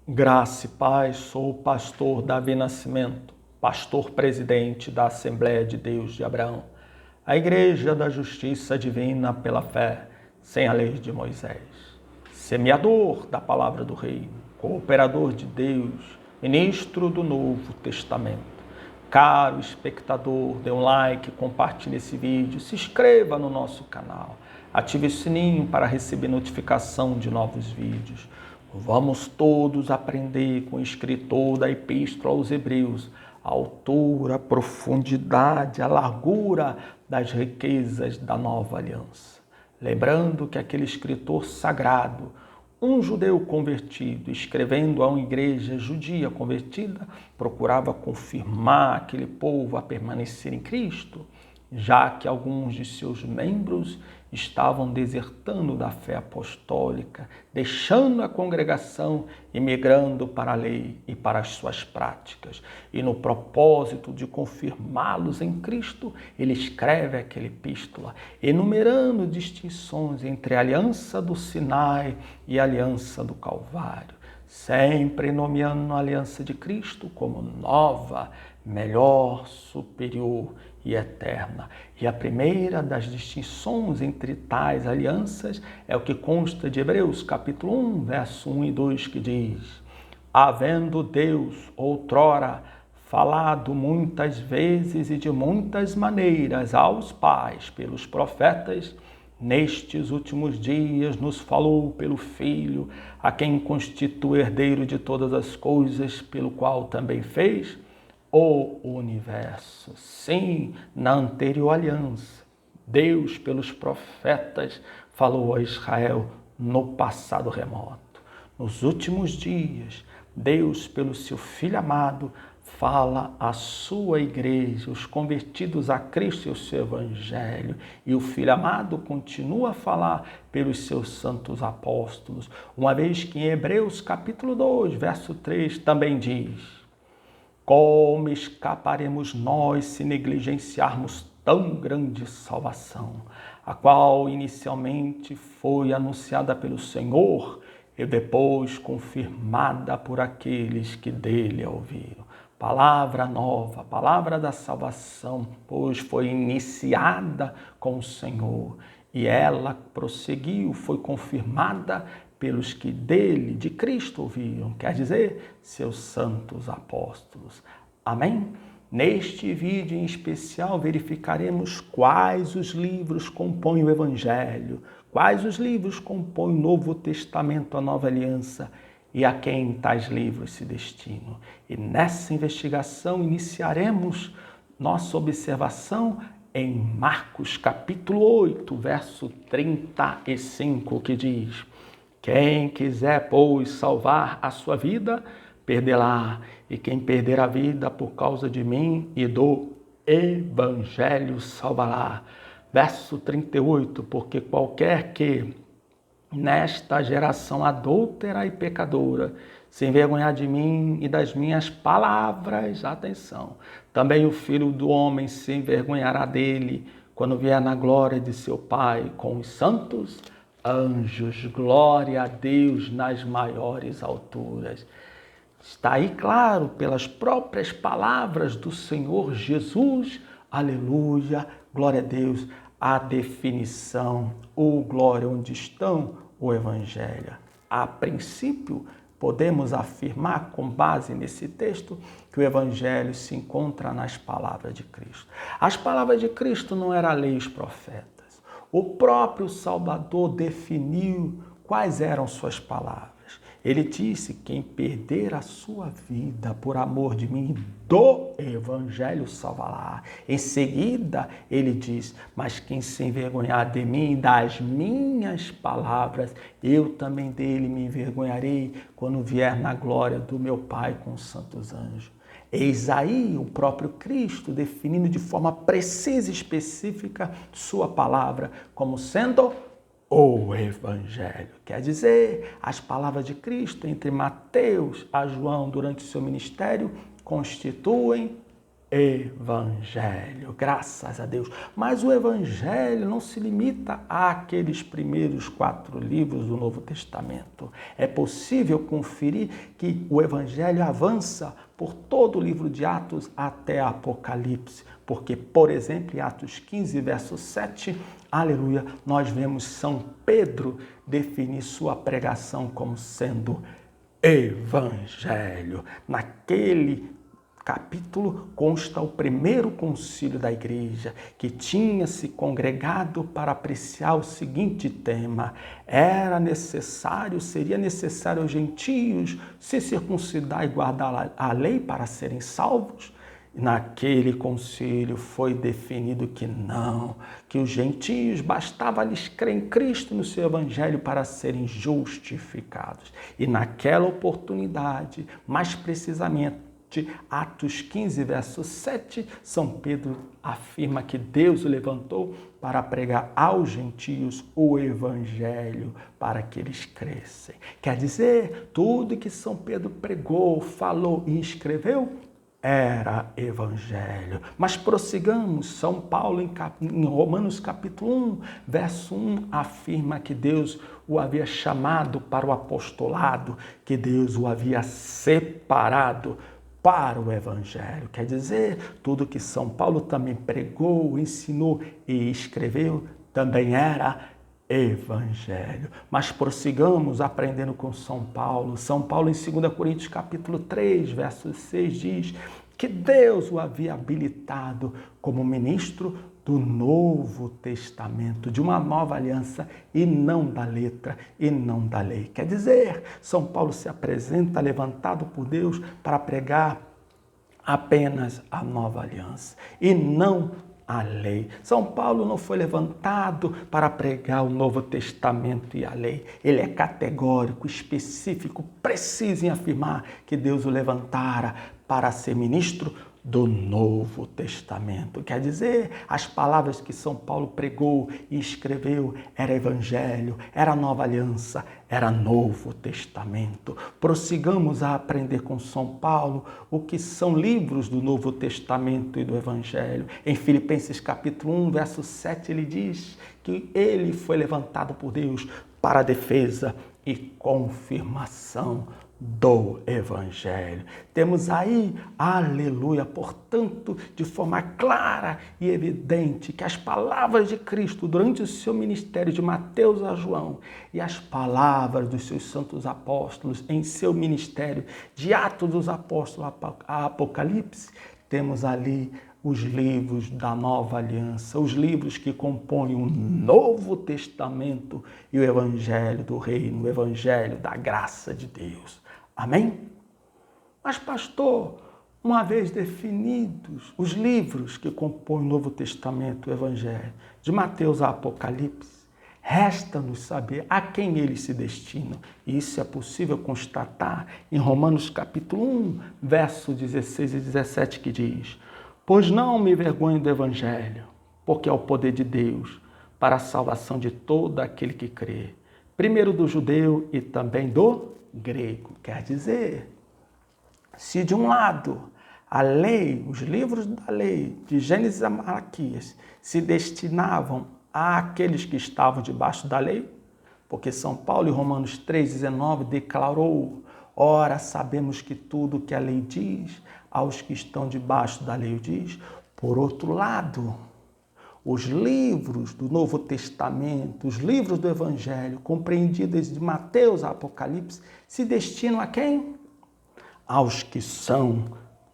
Graça e paz, sou o pastor Davi Nascimento, pastor presidente da Assembleia de Deus de Abraão, a Igreja da Justiça Divina pela fé, sem a lei de Moisés, semeador da palavra do Reino, cooperador de Deus, ministro do Novo Testamento. Caro espectador, dê um like, compartilhe esse vídeo, se inscreva no nosso canal, ative o sininho para receber notificação de novos vídeos. Vamos todos aprender com o escritor da Epístola aos Hebreus, a altura, a profundidade, a largura das riquezas da nova aliança. Lembrando que aquele escritor sagrado, um judeu convertido, escrevendo a uma igreja judia convertida, procurava confirmar aquele povo a permanecer em Cristo, já que alguns de seus membros estavam desertando da fé apostólica, deixando a congregação e migrando para a lei e para as suas práticas. E no propósito de confirmá-los em Cristo, ele escreve aquela epístola, enumerando distinções entre a aliança do Sinai e a aliança do Calvário, sempre nomeando a aliança de Cristo como nova, melhor, superior e eterna. E a primeira das distinções entre tais alianças é o que consta de Hebreus, capítulo 1, verso 1 e 2, que diz: havendo Deus outrora falado muitas vezes e de muitas maneiras aos pais pelos profetas, nestes últimos dias nos falou pelo Filho, a quem constitui herdeiro de todas as coisas, pelo qual também fez o universo. Sim, na anterior aliança, Deus pelos profetas falou a Israel no passado remoto. Nos últimos dias, Deus pelo seu Filho amado fala à sua igreja, os convertidos a Cristo e o seu evangelho. E o Filho amado continua a falar pelos seus santos apóstolos, uma vez que em Hebreus capítulo 2, verso 3 também diz: como escaparemos nós se negligenciarmos tão grande salvação, a qual inicialmente foi anunciada pelo Senhor e depois confirmada por aqueles que dele ouviram. Palavra nova, palavra da salvação, pois foi iniciada com o Senhor e ela prosseguiu, foi confirmada pelos que dele, de Cristo, ouviram, quer dizer, seus santos apóstolos. Amém? Neste vídeo em especial verificaremos quais os livros compõem o Evangelho, quais os livros compõem o Novo Testamento, a Nova Aliança, e a quem tais livros se destinam. E nessa investigação iniciaremos nossa observação em Marcos capítulo 8, verso 35, que diz: quem quiser, pois, salvar a sua vida, perdê-la. E quem perder a vida por causa de mim e do Evangelho, salvará. Verso 38, porque qualquer que nesta geração adúltera e pecadora se envergonhar de mim e das minhas palavras, atenção, também o Filho do Homem se envergonhará dele quando vier na glória de seu Pai com os santos anjos. Glória a Deus nas maiores alturas. Está aí claro pelas próprias palavras do Senhor Jesus, aleluia, glória a Deus, a definição, glória, onde estão o Evangelho. A princípio, podemos afirmar, com base nesse texto, que o Evangelho se encontra nas palavras de Cristo. As palavras de Cristo não eram a lei e os profetas. O próprio Salvador definiu quais eram suas palavras. Ele disse: quem perder a sua vida por amor de mim do Evangelho salvará. Em seguida, ele diz: mas quem se envergonhar de mim e das minhas palavras, eu também dele me envergonharei quando vier na glória do meu Pai com os santos anjos. Eis aí o próprio Cristo definindo de forma precisa e específica sua palavra como sendo o Evangelho. Quer dizer, as palavras de Cristo entre Mateus a João durante o seu ministério constituem Evangelho, graças a Deus. Mas o Evangelho não se limita àqueles primeiros 4 livros do Novo Testamento. É possível conferir que o Evangelho avança por todo o livro de Atos até Apocalipse. Porque, por exemplo, em Atos 15, verso 7, aleluia, nós vemos São Pedro definir sua pregação como sendo Evangelho. Naquele capítulo consta o primeiro concílio da igreja, que tinha se congregado para apreciar o seguinte tema: seria necessário aos gentios se circuncidar e guardar a lei para serem salvos? Naquele concílio foi definido que não, que os gentios bastava lhes crer em Cristo no seu evangelho para serem justificados. E naquela oportunidade, mais precisamente, Atos 15, verso 7, São Pedro afirma que Deus o levantou para pregar aos gentios o evangelho, para que eles crescem. Quer dizer, tudo que São Pedro pregou, falou e escreveu era evangelho. Mas prossigamos, São Paulo em Romanos capítulo 1, verso 1, afirma que Deus o havia chamado para o apostolado, que Deus o havia separado para o evangelho. Quer dizer, tudo que São Paulo também pregou, ensinou e escreveu também era evangelho. Mas prossigamos aprendendo com São Paulo. São Paulo em 2 Coríntios capítulo 3, verso 6 diz que Deus o havia habilitado como ministro do Novo Testamento, de uma nova aliança, e não da letra, e não da lei. Quer dizer, São Paulo se apresenta levantado por Deus para pregar apenas a nova aliança, e não a lei. São Paulo não foi levantado para pregar o Novo Testamento e a lei. Ele é categórico, específico, preciso em afirmar que Deus o levantara para ser ministro do Novo Testamento. Quer dizer, as palavras que São Paulo pregou e escreveu era evangelho, era nova aliança, era Novo Testamento. Prossigamos a aprender com São Paulo o que são livros do Novo Testamento e do Evangelho. Em Filipenses capítulo 1, verso 7, ele diz que ele foi levantado por Deus para a defesa e confirmação do Evangelho. Temos aí, aleluia, portanto, de forma clara e evidente, que as palavras de Cristo durante o seu ministério de Mateus a João e as palavras dos seus santos apóstolos em seu ministério de Atos dos Apóstolos a Apocalipse, temos ali os livros da Nova Aliança, os livros que compõem o Novo Testamento e o Evangelho do Reino, o Evangelho da graça de Deus. Amém? Mas, pastor, uma vez definidos os livros que compõem o Novo Testamento e o Evangelho, de Mateus a Apocalipse, resta-nos saber a quem eles se destinam. E isso é possível constatar em Romanos capítulo 1, verso 16 e 17, que diz: pois não me envergonho do Evangelho, porque é o poder de Deus para a salvação de todo aquele que crê, primeiro do judeu e também do grego. Quer dizer, se de um lado a lei, os livros da lei, de Gênesis a Malaquias, se destinavam àqueles que estavam debaixo da lei, porque São Paulo em Romanos 3,19 declarou: ora, sabemos que tudo que a lei diz, aos que estão debaixo da lei o diz. Por outro lado, os livros do Novo Testamento, os livros do Evangelho, compreendidos de Mateus a Apocalipse, se destinam a quem? Aos que são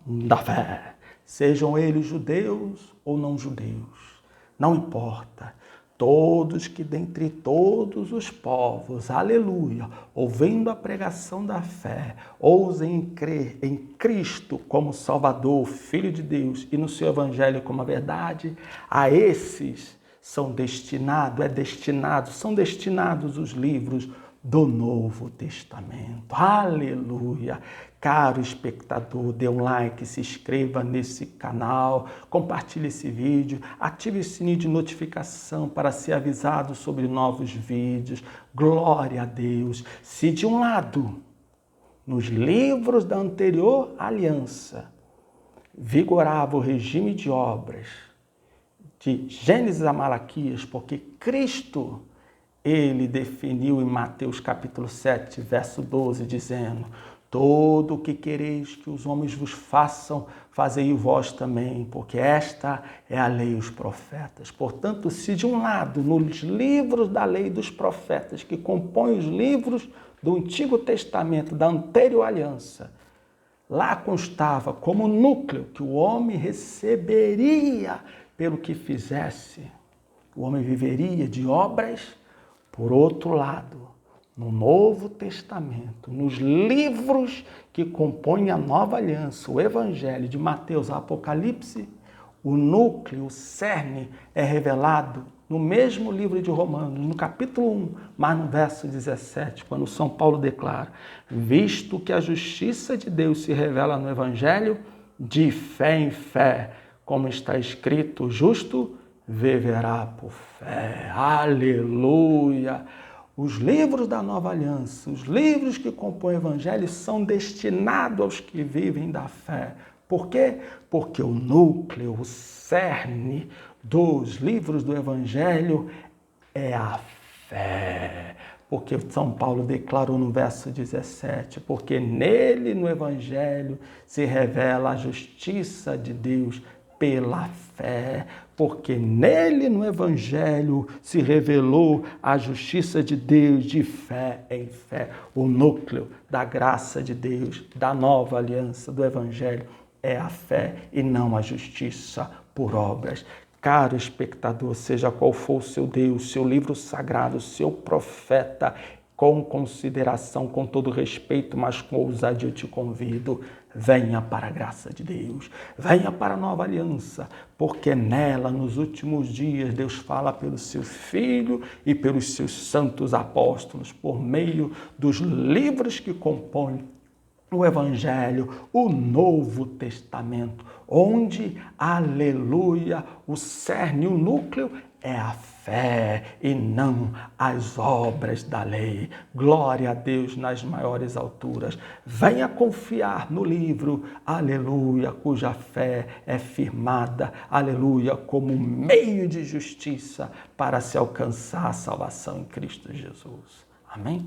da fé, sejam eles judeus ou não judeus, não importa. Todos que dentre todos os povos, aleluia, ouvindo a pregação da fé, ousem crer em Cristo como Salvador, Filho de Deus, e no seu Evangelho como a verdade, a esses são destinados os livros do Novo Testamento. Aleluia! Caro espectador, dê um like, se inscreva nesse canal, compartilhe esse vídeo, ative o sininho de notificação para ser avisado sobre novos vídeos. Glória a Deus! Se de um lado, nos livros da anterior aliança, vigorava o regime de obras de Gênesis a Malaquias, porque Cristo, ele definiu em Mateus capítulo 7, verso 12, dizendo: todo o que quereis que os homens vos façam, fazei vós também, porque esta é a lei e os profetas. Portanto, se de um lado, nos livros da lei dos profetas, que compõem os livros do Antigo Testamento, da anterior aliança, lá constava como núcleo que o homem receberia pelo que fizesse, o homem viveria de obras. Por outro lado, no Novo Testamento, nos livros que compõem a Nova Aliança, o Evangelho de Mateus a Apocalipse, o núcleo, o cerne é revelado no mesmo livro de Romanos, no capítulo 1, mas no verso 17, quando São Paulo declara: visto que a justiça de Deus se revela no Evangelho, de fé em fé, como está escrito, o justo viverá por fé. Aleluia! Os livros da Nova Aliança, os livros que compõem o Evangelho, são destinados aos que vivem da fé. Por quê? Porque o núcleo, o cerne dos livros do Evangelho é a fé. Porque São Paulo declarou no verso 17, porque nele, no Evangelho, se revela a justiça de Deus pela fé, porque nele, no Evangelho, se revelou a justiça de Deus de fé em fé. O núcleo da graça de Deus, da nova aliança, do Evangelho, é a fé e não a justiça por obras. Caro espectador, seja qual for o seu Deus, seu livro sagrado, seu profeta, com consideração, com todo respeito, mas com ousadia eu te convido, venha para a graça de Deus, venha para a nova aliança, porque nela, nos últimos dias, Deus fala pelo seu Filho e pelos seus santos apóstolos, por meio dos livros que compõem o Evangelho, o Novo Testamento, onde, aleluia, o cerne, o núcleo é a fé e não as obras da lei. Glória a Deus nas maiores alturas. Venha confiar no livro, aleluia, cuja fé é firmada, aleluia, como meio de justiça para se alcançar a salvação em Cristo Jesus. Amém?